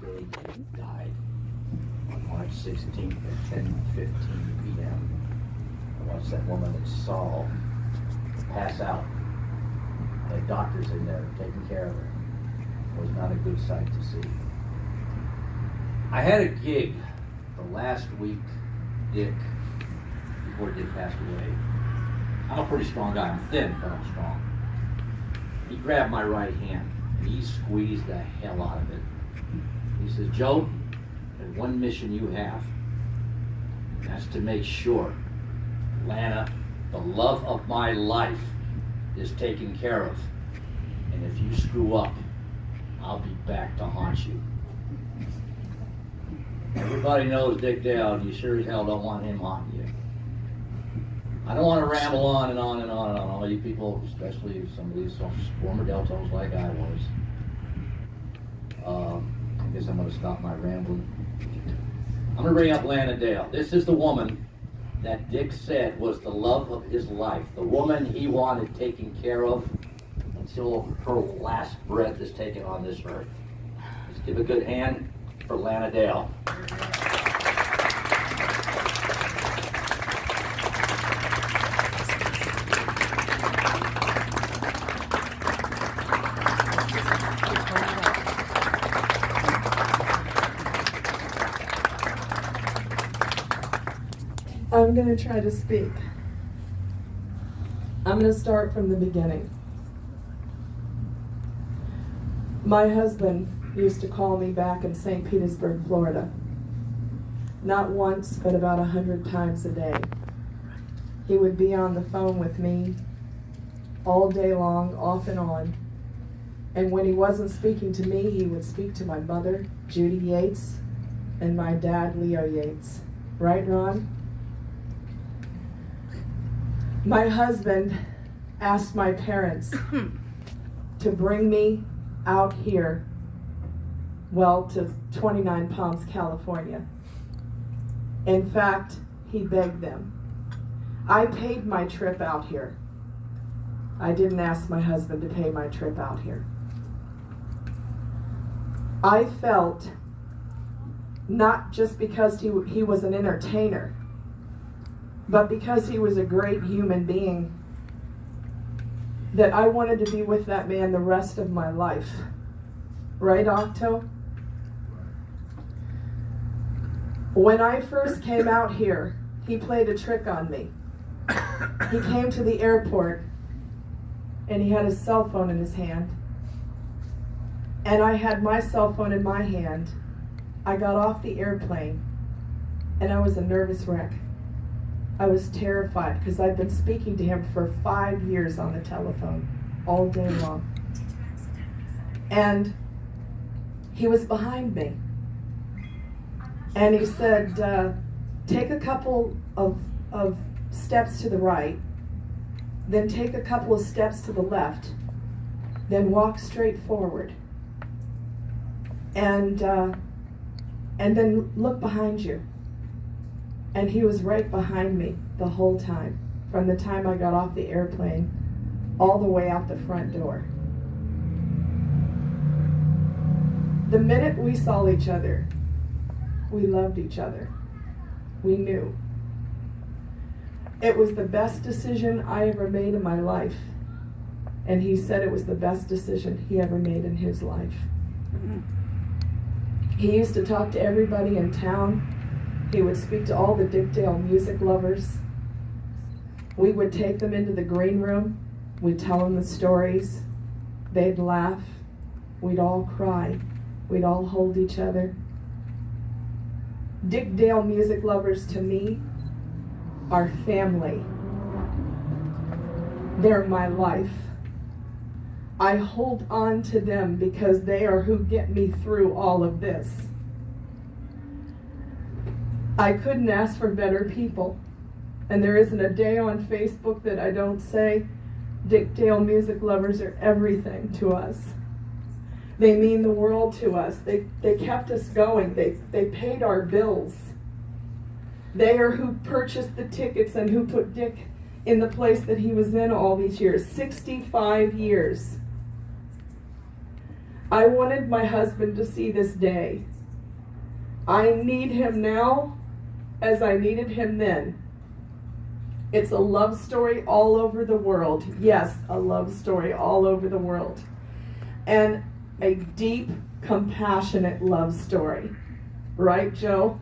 day Dick died on March 16th at 10:15 p.m. I watched that woman that Saul pass out. Had doctors in there taking care of her. It was not a good sight to see. I had a gig the last week before Dick passed away. I'm a pretty strong guy. I'm thin, but I'm strong. He grabbed my right hand and he squeezed the hell out of it. He says, Joe, there's one mission you have. And that's to make sure Lana, the love of my life, is taken care of. And if you screw up, I'll be back to haunt you. Everybody knows Dick Dale, and you sure as hell don't want him haunting you. I don't want to ramble on and on and on and on. All you people, especially some of these former Deltos like I was. I guess I'm going to stop my rambling. I'm going to bring up Lana Dale. This is the woman that Dick said was the love of his life. The woman he wanted taken care of until her last breath is taken on this earth. Let's give a good hand for Lana Dale. I'm going to try to speak. I'm going to start from the beginning. My husband used to call me back in St. Petersburg, Florida. Not once, but about 100 times a day. He would be on the phone with me all day long, off and on. And when he wasn't speaking to me, he would speak to my mother, Judy Yates, and my dad, Leo Yates. Right, Ron? My husband asked my parents to bring me out here, well, to 29 Palms, California. In fact, he begged them. I paid my trip out here. I didn't ask my husband to pay my trip out here. I felt, not just because he was an entertainer, but because he was a great human being, that I wanted to be with that man the rest of my life. Right, Octo? When I first came out here, he played a trick on me. He came to the airport and he had his cell phone in his hand. And I had my cell phone in my hand. I got off the airplane and I was a nervous wreck. I was terrified because I'd been speaking to him for 5 years on the telephone, all day long. And he was behind me. And he said, take a couple of steps to the right, then take a couple of steps to the left, then walk straight forward. And then look behind you. And he was right behind me the whole time, from the time I got off the airplane all the way out the front door. The minute we saw each other, we loved each other. We knew. It was the best decision I ever made in my life. And he said it was the best decision he ever made in his life. He used to talk to everybody in town. He would speak to all the Dick Dale music lovers. We would take them into the green room. We'd tell them the stories. They'd laugh. We'd all cry. We'd all hold each other. Dick Dale music lovers, to me, are family. They're my life. I hold on to them because they are who get me through all of this. I couldn't ask for better people. And there isn't a day on Facebook that I don't say, Dick Dale music lovers are everything to us. They mean the world to us. They kept us going. They paid our bills. They are who purchased the tickets and who put Dick in the place that he was in all these years. 65 years. I wanted my husband to see this day. I need him now as I needed him then. It's a love story all over the world. Yes, a love story all over the world. And a deep, compassionate love story. Right, Joe?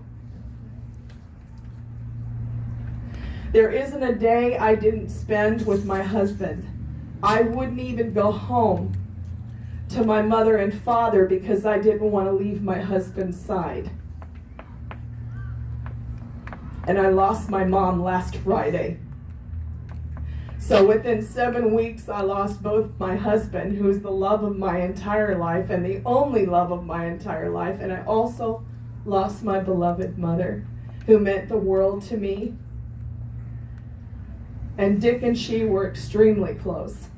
There isn't a day I didn't spend with my husband. I wouldn't even go home to my mother and father because I didn't want to leave my husband's side. And I lost my mom last Friday. So within 7 weeks, I lost both my husband, who's the love of my entire life and the only love of my entire life, and I also lost my beloved mother, who meant the world to me. And Dick and she were extremely close.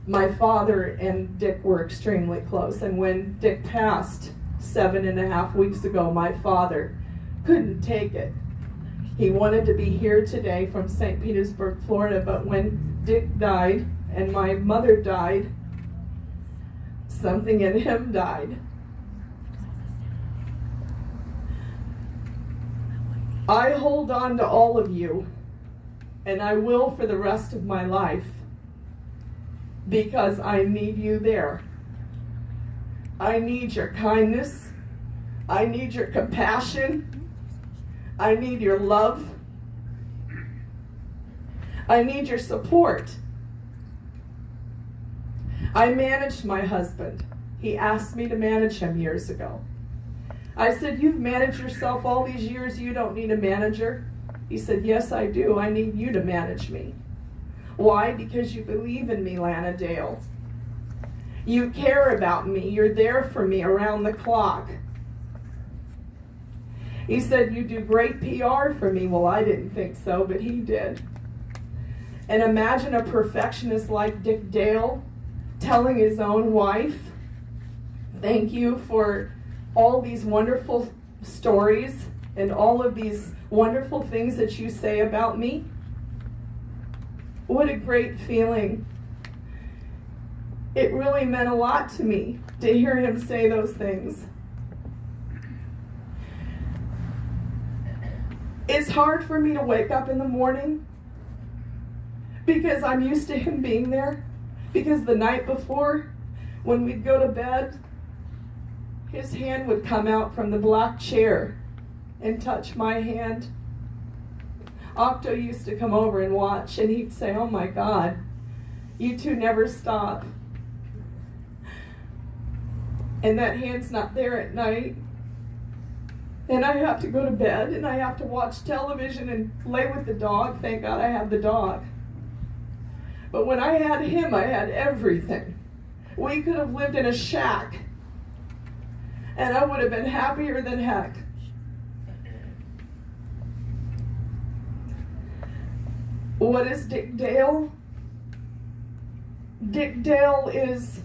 My father and Dick were extremely close, and when Dick passed 7.5 weeks ago, my father couldn't take it. He wanted to be here today from St. Petersburg, Florida, but when Dick died and my mother died, something in him died. I hold on to all of you, and I will for the rest of my life, because I need you there. I need your kindness. I need your compassion. I need your love. I need your support. I managed my husband. He asked me to manage him years ago. I said, "You've managed yourself all these years, you don't need a manager." He said, "Yes, I do. I need you to manage me." Why? Because you believe in me, Lana Dale. You care about me. You're there for me around the clock. He said, "You do great PR for me." Well, I didn't think so, but he did. And imagine a perfectionist like Dick Dale telling his own wife, "Thank you for all these wonderful stories and all of these wonderful things that you say about me." What a great feeling. It really meant a lot to me to hear him say those things. It's hard for me to wake up in the morning because I'm used to him being there. Because the night before, when we'd go to bed, his hand would come out from the black chair and touch my hand. Octo used to come over and watch, and he'd say, "Oh my God, you two never stop." And that hand's not there at night. And I have to go to bed, and I have to watch television and lay with the dog. Thank God I have the dog. But when I had him, I had everything. We could have lived in a shack, and I would have been happier than heck. What is Dick Dale? Dick Dale is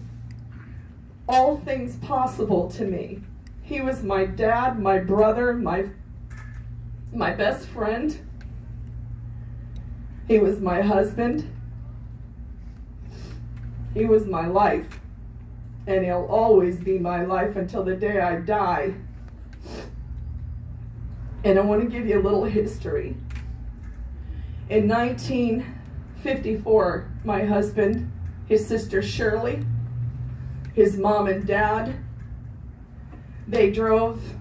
all things possible to me. He was my dad, my brother, my best friend. He was my husband. He was my life. And he'll always be my life until the day I die. And I want to give you a little history. In 1954, my husband, his sister Shirley, his mom and dad, they drove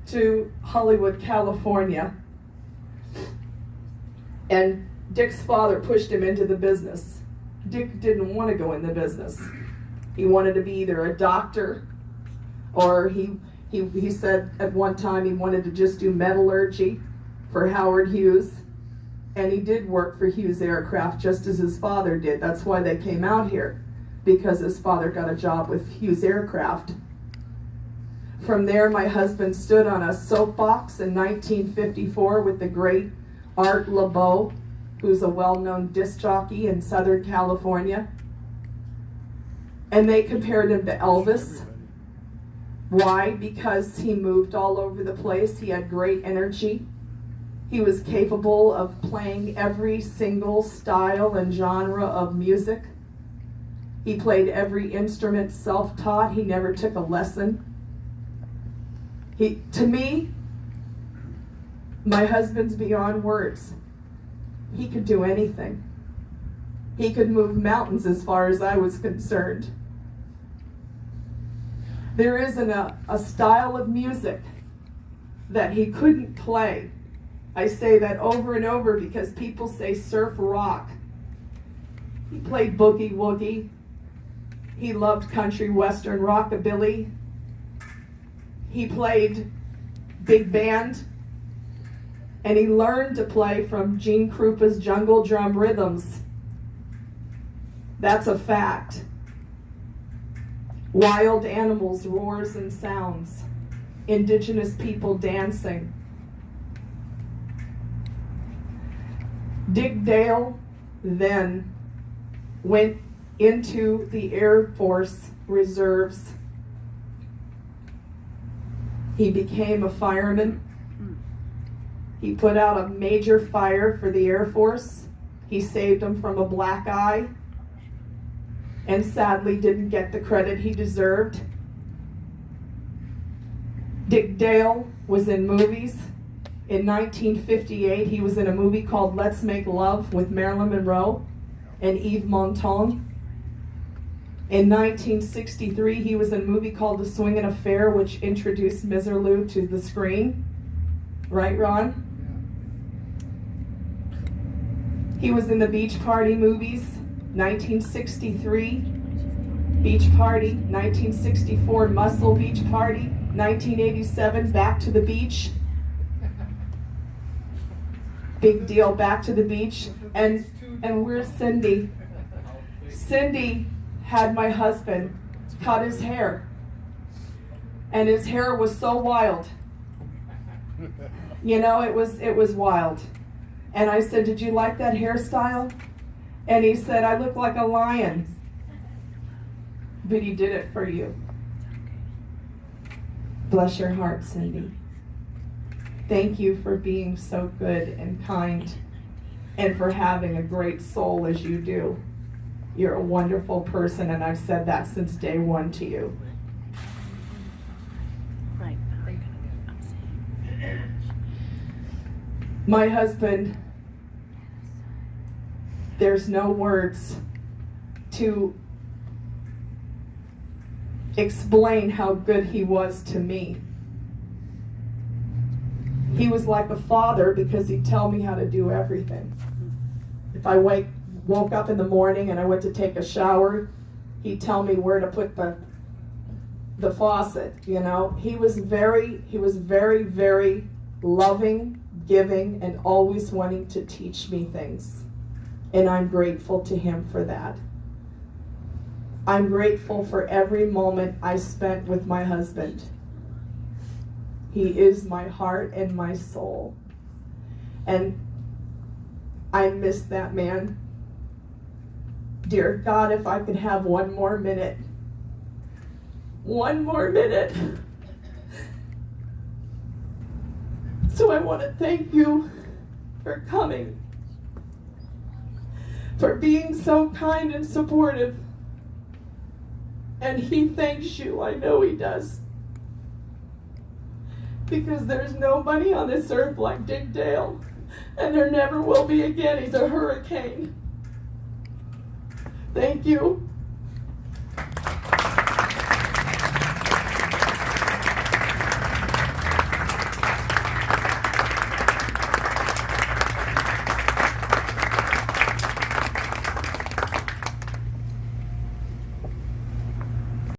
to Hollywood, California. And Dick's father pushed him into the business. Dick didn't want to go in the business. He wanted to be either a doctor, or he said at one time he wanted to just do metallurgy for Howard Hughes. And he did work for Hughes Aircraft just as his father did. That's why they came out here, because his father got a job with Hughes Aircraft. From there, my husband stood on a soapbox in 1954 with the great Art LeBeau, who's a well-known disc jockey in Southern California. And they compared him to Elvis. Why? Because he moved all over the place. He had great energy. He was capable of playing every single style and genre of music. He played every instrument self-taught. He never took a lesson. To me, my husband's beyond words. He could do anything. He could move mountains as far as I was concerned. There isn't a style of music that he couldn't play. I say that over and over because people say surf rock. He played boogie woogie. He loved country western rockabilly. He played big band. And he learned to play from Gene Krupa's jungle drum rhythms. That's a fact. Wild animals, roars and sounds. Indigenous people dancing. Dick Dale then went into the Air Force Reserves. He became a fireman. He put out a major fire for the Air Force. He saved them from a black eye, and sadly didn't get the credit he deserved. Dick Dale was in movies. In 1958, he was in a movie called Let's Make Love with Marilyn Monroe and Yves Montand. In 1963, he was in a movie called The Swingin' Affair, which introduced Miserlou to the screen. Right, Ron? He was in the Beach Party movies, 1963, Beach Party, 1964, Muscle Beach Party, 1987, Back to the Beach. Big deal, Back to the Beach. And where's Cindy? Cindy had my husband cut his hair. And his hair was so wild. You know, it was wild. And I said, did you like that hairstyle? And he said, I look like a lion. But he did it for you. Bless your heart, Cindy. Thank you for being so good and kind and for having a great soul as you do. You're a wonderful person, and I've said that since day one to you. Right. My husband, there's no words to explain how good he was to me. He was like a father because he'd tell me how to do everything. If I woke up in the morning and I went to take a shower, he'd tell me where to put the faucet, you know. He was very, very loving, giving, and always wanting to teach me things. And I'm grateful to him for that. I'm grateful for every moment I spent with my husband. He is my heart and my soul. And I miss that man. Dear God, if I could have one more minute. One more minute. So I want to thank you for coming. For being so kind and supportive. And he thanks you, I know he does. Because there's nobody on this earth like Dick Dale. And there never will be again. He's a hurricane. Thank you.